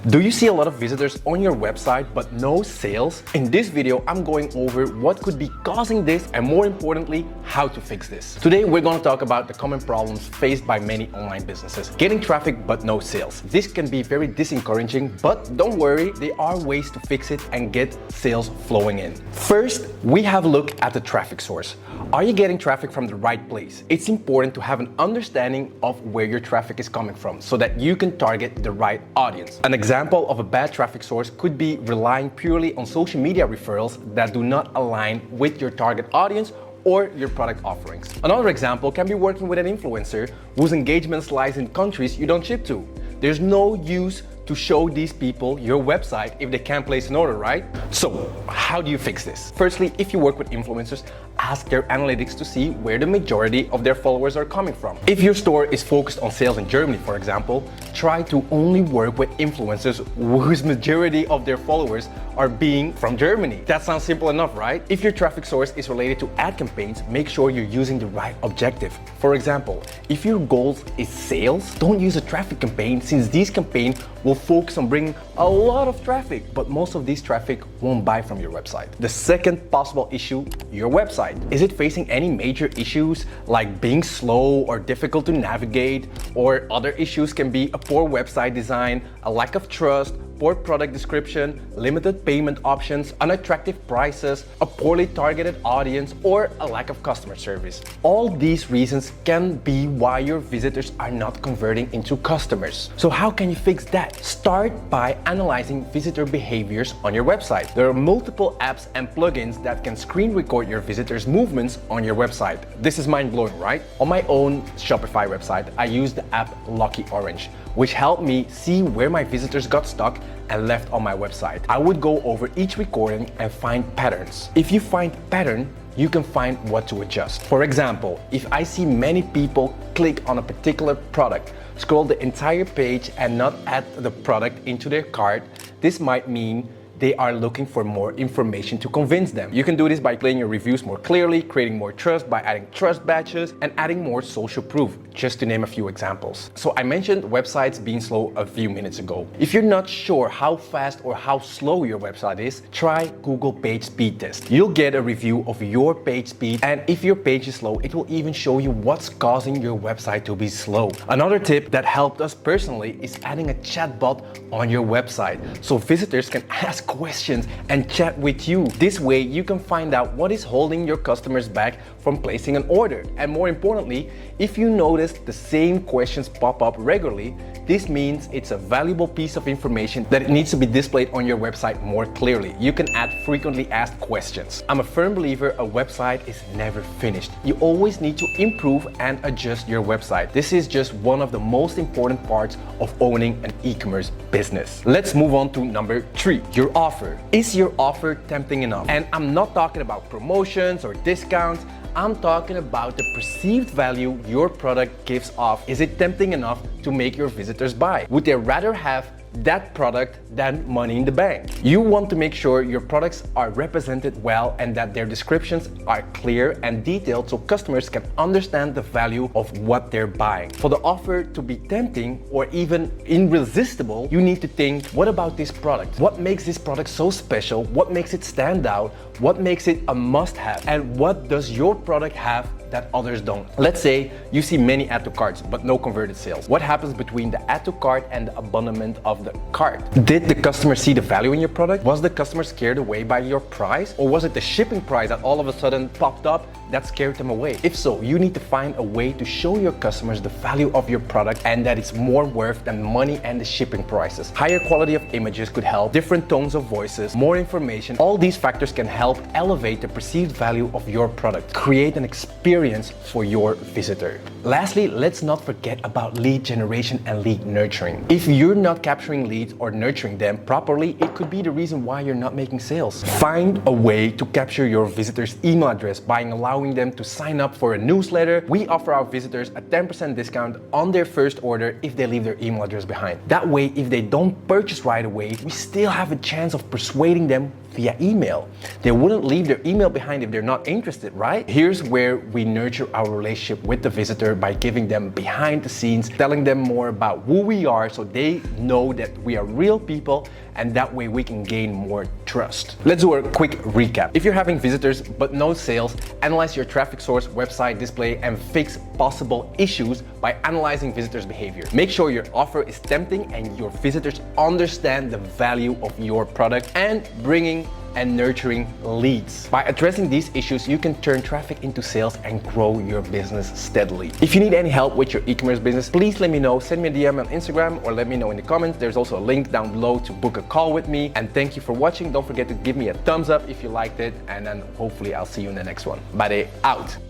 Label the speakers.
Speaker 1: Do you see a lot of visitors on your website but no sales? In this video, I'm going over what could be causing this and more importantly, how to fix this. Today, we're going to talk about the common problems faced by many online businesses. Getting traffic but no sales. This can be very discouraging, but don't worry, there are ways to fix it and get sales flowing in. First, we have a look at the traffic source. Are you getting traffic from the right place? It's important to have an understanding of where your traffic is coming from so that you can target the right audience. An example of a bad traffic source could be relying purely on social media referrals that do not align with your target audience or your product offerings. Another example can be working with an influencer whose engagements lies in countries you don't ship to. There's no use to show these people your website if they can't place an order, right? So, how do you fix this? Firstly, if you work with influencers, ask their analytics to see where the majority of their followers are coming from. If your store is focused on sales in Germany, for example, try to only work with influencers whose majority of their followers are being from Germany. That sounds simple enough, right? If your traffic source is related to ad campaigns, make sure you're using the right objective. For example, if your goal is sales, don't use a traffic campaign since these campaigns will focus on bringing a lot of traffic, but most of this traffic won't buy from your website. The second possible issue, your website. Is it facing any major issues like being slow or difficult to navigate, or other issues can be a poor website design, a lack of trust, poor product description, limited payment options, unattractive prices, a poorly targeted audience, or a lack of customer service. All these reasons can be why your visitors are not converting into customers. So how can you fix that? Start by analyzing visitor behaviors on your website. There are multiple apps and plugins that can screen record your visitors' movements on your website. This is mind-blowing, right? On my own Shopify website, I use the app Lucky Orange, which helped me see where my visitors got stuck and left on my website. I would go over each recording and find patterns. If you find pattern, you can find what to adjust. For example, if I see many people click on a particular product, scroll the entire page and not add the product into their cart, this might mean they are looking for more information to convince them. You can do this by displaying your reviews more clearly, creating more trust by adding trust badges, and adding more social proof, just to name a few examples. So I mentioned websites being slow a few minutes ago. If you're not sure how fast or how slow your website is, try Google Page Speed Test. You'll get a review of your page speed, and if your page is slow, it will even show you what's causing your website to be slow. Another tip that helped us personally is adding a chatbot on your website, so visitors can ask questions and chat with you. This way you can find out what is holding your customers back from placing an order. And more importantly, if you notice the same questions pop up regularly, this means it's a valuable piece of information that it needs to be displayed on your website more clearly. You can add frequently asked questions. I'm a firm believer a website is never finished. You always need to improve and adjust your website. This is just one of the most important parts of owning an e-commerce business. Let's move on to number 3, your offer. Is your offer tempting enough? And I'm not talking about promotions or discounts. I'm talking about the perceived value your product gives off. Is it tempting enough to make your visitors buy? Would they rather have that product than money in the bank? You want to make sure your products are represented well and that their descriptions are clear and detailed so customers can understand the value of what they're buying. For the offer to be tempting or even irresistible, you need to think, what about this product? What makes this product so special? What makes it stand out? What makes it a must-have? And what does your product have that others don't? Let's say you see many add to carts but no converted sales. What happens between the add to cart and the abandonment of the cart? Did the customer see the value in your product? Was the customer scared away by your price? Or was it the shipping price that all of a sudden popped up that scared them away? If so, you need to find a way to show your customers the value of your product and that it's more worth than money and the shipping prices. Higher quality of images could help, different tones of voices, more information. All these factors can help elevate the perceived value of your product. Create an experience for your visitor. Lastly, let's not forget about lead generation and lead nurturing. If you're not capturing leads or nurturing them properly, it could be the reason why you're not making sales. Find a way to capture your visitors' email address by allowing them to sign up for a newsletter. We offer our visitors a 10% discount on their first order if they leave their email address behind. That way, if they don't purchase right away, we still have a chance of persuading them via email. They wouldn't leave their email behind if they're not interested, right? Here's where we nurture our relationship with the visitor visitor by giving them behind the scenes, telling them more about who we are so they know that we are real people, and that way we can gain more trust. Let's do a quick recap. If you're having visitors but no sales, analyze your traffic source, website, display, and fix possible issues by analyzing visitors' behavior. Make sure your offer is tempting and your visitors understand the value of your product, and bringing and nurturing leads. By addressing these issues, you can turn traffic into sales and grow your business steadily. If you need any help with your e-commerce business, please let me know. Send me a DM on Instagram or let me know in the comments. There's also a link down below to book a call with me. And thank you for watching. Don't forget to give me a thumbs up if you liked it, and then hopefully I'll see you in the next one. Badejoh out.